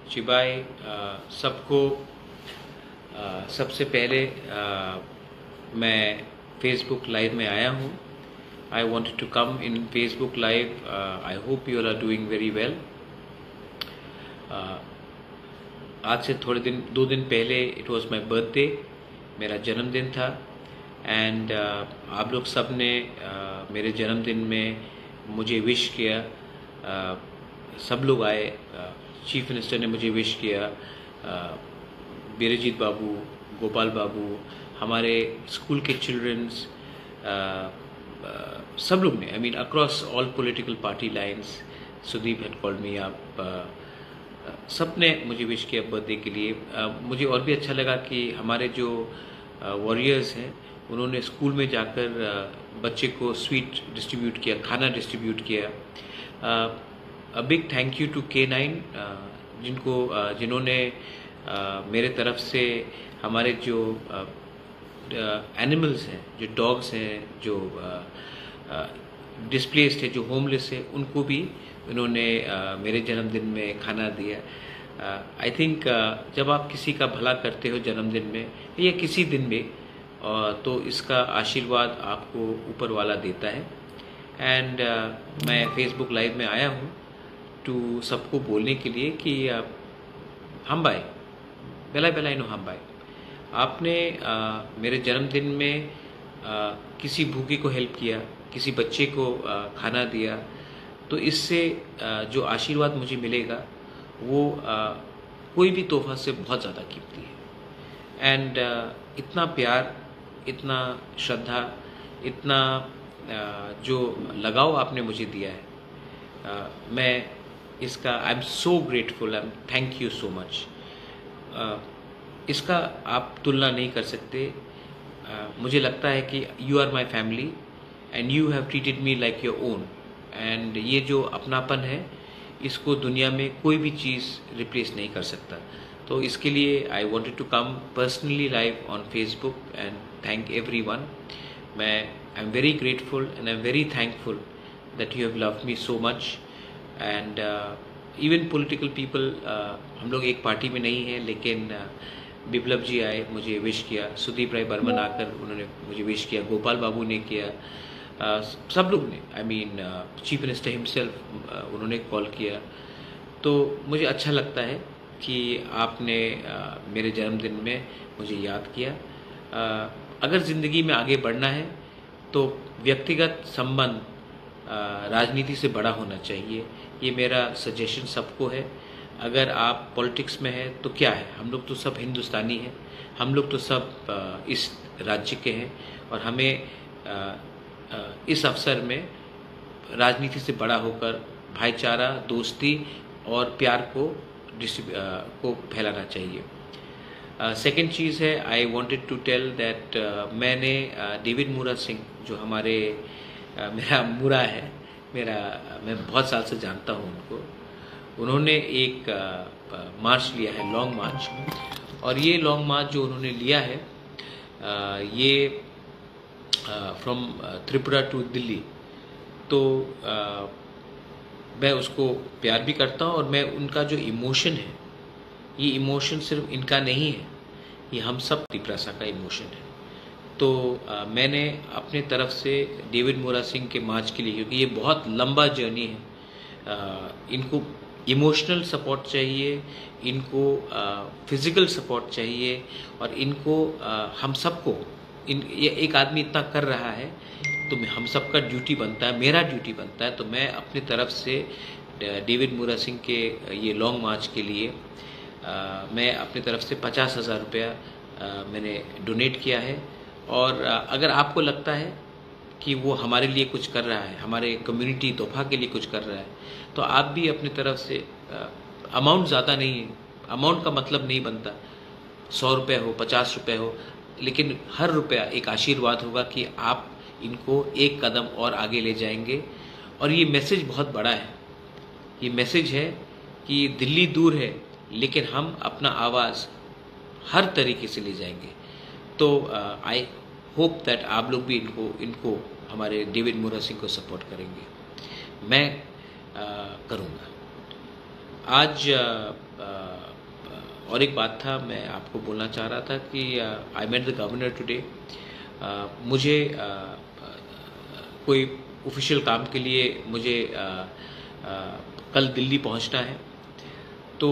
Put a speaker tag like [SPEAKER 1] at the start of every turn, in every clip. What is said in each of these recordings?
[SPEAKER 1] चिबाई सबको सबसे पहले मैं फेसबुक लाइव में आया हूँ। I wanted to come in Facebook live. I hope you all are doing very well. आज से थोड़े दिन 2 दिन पहले इट वॉज माई बर्थडे, मेरा जन्मदिन था। एंड आप लोग सब ने मेरे जन्मदिन में मुझे विश किया। सब लोग आए। चीफ मिनिस्टर ने मुझे विश किया, बीरजीत बाबू, गोपाल बाबू, हमारे स्कूल के चिल्ड्रंस, सब लोग ने, I mean across all political party lines. Sudeep had called me up. सब ने मुझे विश किया बर्थडे के लिए। मुझे और भी अच्छा लगा कि हमारे जो वॉरियर्स हैं उन्होंने स्कूल में जाकर बच्चे को स्वीट डिस्ट्रीब्यूट किया, खाना डिस्ट्रीब्यूट किया। A big thank you to K9 जिन्होंने मेरे तरफ से हमारे जो एनिमल्स हैं, जो डॉग्स हैं, जो डिस्प्लेस्ड है, जो होमलेस है, उनको भी उन्होंने मेरे जन्मदिन में खाना दिया। आई थिंक जब आप किसी का भला करते हो जन्मदिन में या किसी दिन में, तो इसका आशीर्वाद आपको ऊपर वाला देता है। एंड मैं फेसबुक लाइव में आया हूँ टू सबको बोलने के लिए कि हम भाई बेला नो हम भाई, आपने मेरे जन्मदिन में किसी भूखे को हेल्प किया, किसी बच्चे को खाना दिया, तो इससे जो आशीर्वाद मुझे मिलेगा वो कोई भी तोहफा से बहुत ज़्यादा कीमती है। एंड इतना प्यार, इतना श्रद्धा, इतना जो लगाव आपने मुझे दिया है, मैं इसका I am so grateful. I am thank you so much. इसका आप तुलना नहीं कर सकते। मुझे लगता है कि you are my family and you have treated me like your own. And ये जो अपनापन है, इसको दुनिया में कोई भी चीज़ रिप्लेस नहीं कर सकता। तो इसके लिए I wanted to come personally live on Facebook and thank everyone. मैं I am very grateful and I am very thankful that you have loved me so much. And even political people, हम लोग एक party में नहीं हैं, लेकिन बिप्लब जी आए, मुझे विश किया। सुदीप राय बर्मन आकर उन्होंने मुझे विश किया, गोपाल बाबू ने किया, सब लोग ने, I mean chief minister himself, उन्होंने कॉल किया। तो मुझे अच्छा लगता है कि आपने मेरे जन्मदिन में मुझे याद किया। अगर ज़िंदगी में आगे बढ़ना है तो व्यक्तिगत संबंध राजनीति से बड़ा होना चाहिए। ये मेरा सजेशन सबको है। अगर आप पॉलिटिक्स में हैं तो क्या है, हम लोग तो सब हिंदुस्तानी हैं, हम लोग तो सब इस राज्य के हैं, और हमें इस अवसर में राजनीति से बड़ा होकर भाईचारा, दोस्ती और प्यार को फैलाना चाहिए। सेकेंड चीज़ है, I wanted to tell that मैंने डेविड मूरा सिंह, जो हमारे मेरा मूरा है, मैं बहुत साल से जानता हूँ उनको। उन्होंने एक मार्च लिया है, लॉन्ग मार्च, और ये लॉन्ग मार्च जो उन्होंने लिया है, ये फ्रॉम त्रिपुरा टू दिल्ली। तो मैं उसको प्यार भी करता हूँ, और मैं उनका जो इमोशन है, ये इमोशन सिर्फ इनका नहीं है, ये हम सब त्रिपुरा का इमोशन है। तो मैंने अपने तरफ से डेविड मूरा सिंह के मार्च के लिए, क्योंकि ये बहुत लंबा जर्नी है, इनको इमोशनल सपोर्ट चाहिए, इनको फिज़िकल सपोर्ट चाहिए, और इनको हम सबको, ये एक आदमी इतना कर रहा है तो हम सबका ड्यूटी बनता है, मेरा ड्यूटी बनता है। तो मैं अपनी तरफ से डेविड मूरा सिंह के ये लॉन्ग मार्च के लिए मैं अपनी तरफ से 50,000 रुपया मैंने डोनेट किया है। और अगर आपको लगता है कि वो हमारे लिए कुछ कर रहा है, हमारे कम्युनिटी तोहफा के लिए कुछ कर रहा है, तो आप भी अपनी तरफ से, अमाउंट ज़्यादा नहीं है, अमाउंट का मतलब नहीं बनता 100 रुपये हो, 50 रुपये हो, लेकिन हर रुपया एक आशीर्वाद होगा कि आप इनको एक कदम और आगे ले जाएंगे। और ये मैसेज बहुत बड़ा है। ये मैसेज है कि दिल्ली दूर है, लेकिन हम अपना आवाज़ हर तरीके से ले जाएंगे। तो आई होप दैट आप लोग भी इनको हमारे डेविड मूरा सिंह को सपोर्ट करेंगे। मैं करूँगा। आज और एक बात था, मैं आपको बोलना चाह रहा था कि I met the governor today. मुझे कोई ऑफिशियल काम के लिए मुझे कल दिल्ली पहुंचना है। तो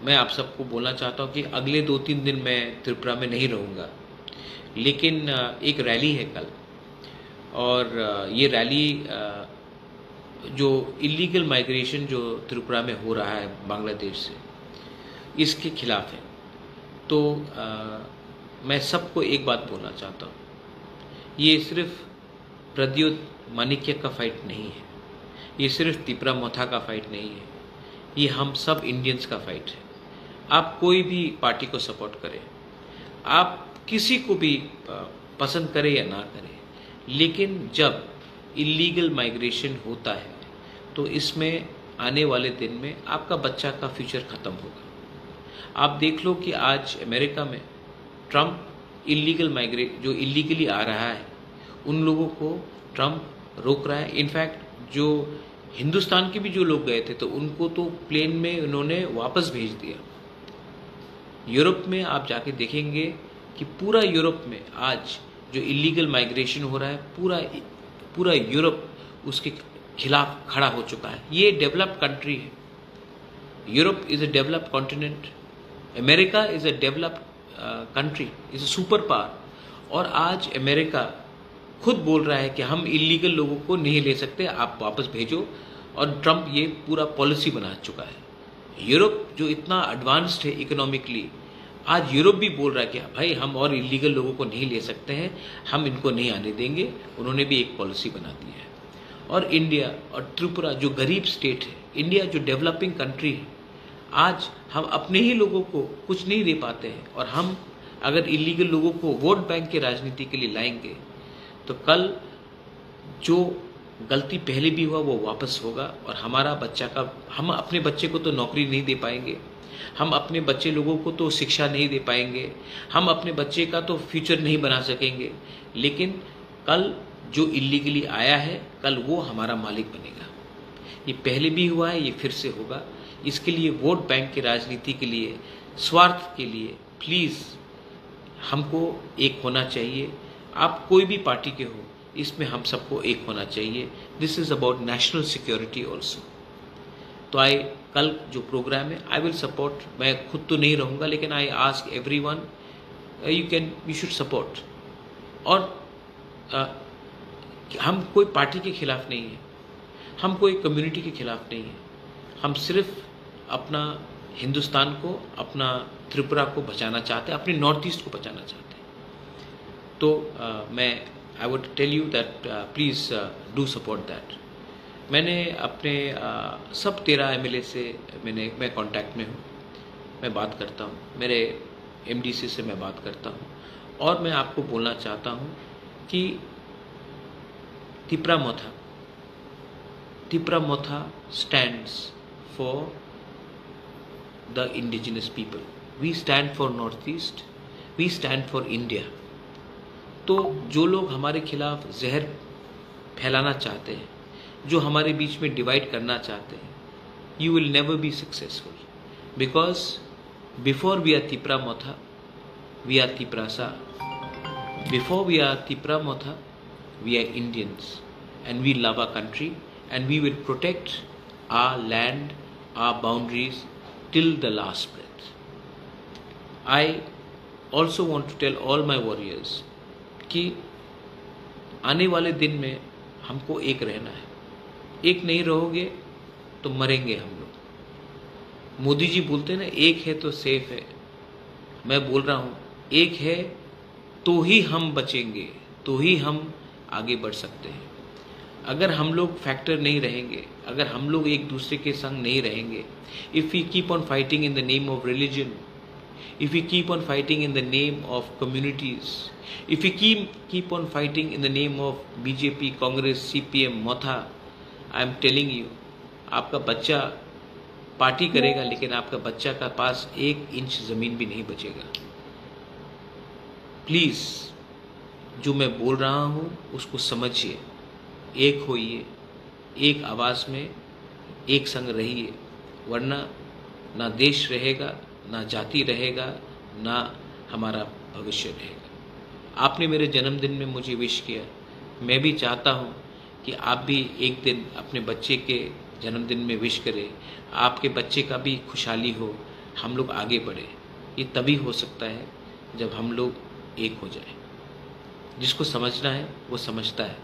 [SPEAKER 1] मैं आप सबको बोलना चाहता हूं कि अगले 2-3 दिन मैं त्रिपुरा में नहीं रहूँगा, लेकिन एक रैली है कल, और ये रैली जो इलीगल माइग्रेशन जो त्रिपुरा में हो रहा है बांग्लादेश से, इसके खिलाफ है। तो मैं सबको एक बात बोलना चाहता हूँ, ये सिर्फ प्रद्योत माणिक्य का फाइट नहीं है, ये सिर्फ तिपरा मोथा का फाइट नहीं है, ये हम सब इंडियंस का फाइट है। आप कोई भी पार्टी को सपोर्ट करें, आप किसी को भी पसंद करें या ना करें, लेकिन जब इलीगल माइग्रेशन होता है तो इसमें आने वाले दिन में आपका बच्चा का फ्यूचर ख़त्म होगा। आप देख लो कि आज अमेरिका में ट्रम्प जो इलीगली आ रहा है उन लोगों को ट्रम्प रोक रहा है। इनफैक्ट जो हिंदुस्तान के भी जो लोग गए थे तो उनको तो प्लेन में उन्होंने वापस भेज दिया। यूरोप में आप जाके देखेंगे कि पूरा यूरोप में आज जो इलीगल माइग्रेशन हो रहा है, पूरा यूरोप उसके खिलाफ खड़ा हो चुका है। ये डेवलप्ड कंट्री है। Europe is a developed continent, America is a developed country, is a super power. और आज अमेरिका खुद बोल रहा है कि हम इलीगल लोगों को नहीं ले सकते, आप वापस भेजो, और ट्रम्प ये पूरा पॉलिसी बना चुका है। यूरोप जो इतना एडवांस्ड है इकोनॉमिकली, आज यूरोप भी बोल रहा है कि भाई हम और इलीगल लोगों को नहीं ले सकते हैं, हम इनको नहीं आने देंगे। उन्होंने भी एक पॉलिसी बना दी है। और इंडिया और त्रिपुरा जो गरीब स्टेट है, इंडिया जो डेवलपिंग कंट्री है, आज हम अपने ही लोगों को कुछ नहीं दे पाते हैं, और हम अगर इलीगल लोगों को वोट बैंक की राजनीति के लिए लाएंगे तो कल जो गलती पहले भी हुआ वो वापस होगा। और हमारा बच्चा का, हम अपने बच्चे को तो नौकरी नहीं दे पाएंगे, हम अपने बच्चे लोगों को तो शिक्षा नहीं दे पाएंगे, हम अपने बच्चे का तो फ्यूचर नहीं बना सकेंगे, लेकिन कल जो इलीगली आया है कल वो हमारा मालिक बनेगा। ये पहले भी हुआ है, ये फिर से होगा। इसके लिए वोट बैंक की राजनीति के लिए, स्वार्थ के लिए प्लीज़ हमको एक होना चाहिए। आप कोई भी पार्टी के हो, इसमें हम सबको एक होना चाहिए। This is about national security also. तो कल जो प्रोग्राम है आई विल सपोर्ट। मैं खुद तो नहीं रहूँगा, लेकिन I ask everyone you should support. और हम कोई पार्टी के खिलाफ नहीं है, हम कोई कम्युनिटी के खिलाफ नहीं है, हम सिर्फ अपना हिंदुस्तान को, अपना त्रिपुरा को बचाना चाहते हैं, अपने नॉर्थ ईस्ट को बचाना चाहते हैं। तो मैं I would tell you that please do support that. मैंने अपने सब 13 MLA से मैं कांटेक्ट में हूँ, मैं बात करता हूँ, मेरे MDC से मैं बात करता हूँ। और मैं आपको बोलना चाहता हूँ कि तिपरा मोथा stands for the indigenous people. We stand for Northeast. We stand for India. तो जो लोग हमारे खिलाफ जहर फैलाना चाहते हैं, जो हमारे बीच में डिवाइड करना चाहते हैं, you will never be successful. Because before we are Tipra Motha, we are Tiprasa. Before we are Tipra Motha, we are Indians, and we love our country, and we will protect our land, our boundaries till the last breath. I also want to tell all my warriors कि आने वाले दिन में हमको एक रहना है। एक नहीं रहोगे तो मरेंगे हम लोग। मोदी जी बोलते हैं ना, एक है तो सेफ है। मैं बोल रहा हूँ, एक है तो ही हम बचेंगे, तो ही हम आगे बढ़ सकते हैं। अगर हम लोग फैक्टर नहीं रहेंगे, अगर हम लोग एक दूसरे के संग नहीं रहेंगे, if we keep on fighting in the name of religion, if we keep on fighting in the name of communities, if we keep on fighting in the name of BJP, Congress, CPM, Motha, I am telling you, आपका बच्चा party करेगा, लेकिन आपका बच्चा का पास 1 inch ज़मीन भी नहीं बचेगा। प्लीज़ जो मैं बोल रहा हूँ उसको समझिए, एक होइए, एक आवाज़ में एक संग रहिए, वरना ना देश रहेगा, ना जाति रहेगा, ना हमारा भविष्य रहेगा। आपने मेरे जन्मदिन में मुझे विश किया, मैं भी चाहता हूँ कि आप भी एक दिन अपने बच्चे के जन्मदिन में विश करें, आपके बच्चे का भी खुशहाली हो, हम लोग आगे बढ़े। ये तभी हो सकता है जब हम लोग एक हो जाए। जिसको समझना है वो समझता है,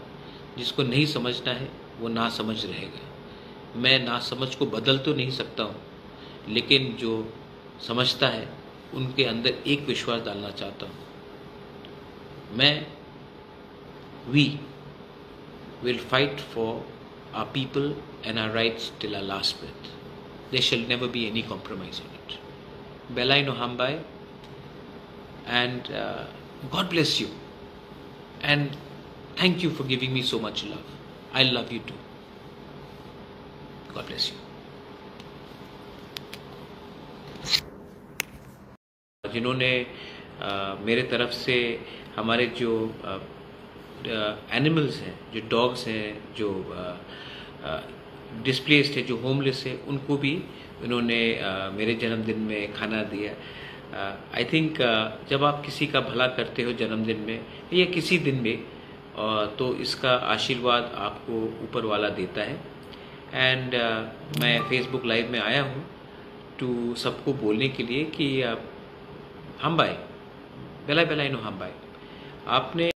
[SPEAKER 1] जिसको नहीं समझना है वो ना समझ रहेगा। मैं ना समझ को बदल तो नहीं सकता हूँ, लेकिन जो समझता है उनके अंदर एक विश्वास डालना चाहता हूँ। We will fight for our people and our rights till our last breath. There shall never be any compromise on it. Belai no hambai, and God bless you. And thank you for giving me so much love. I love you too. God bless you. जिन्होंने मेरे तरफ से हमारे जो animals हैं, जो dogs हैं, जो डिस्प्लेस्ड है, जो होमलेस है, उनको भी उन्होंने मेरे जन्मदिन में खाना दिया। आई थिंक जब आप किसी का भला करते हो जन्मदिन में या किसी दिन में, तो इसका आशीर्वाद आपको ऊपर वाला देता है। एंड मैं फेसबुक लाइव में आया हूँ टू सबको बोलने के लिए कि हम भाई बेला बेला नो हम भाई, आपने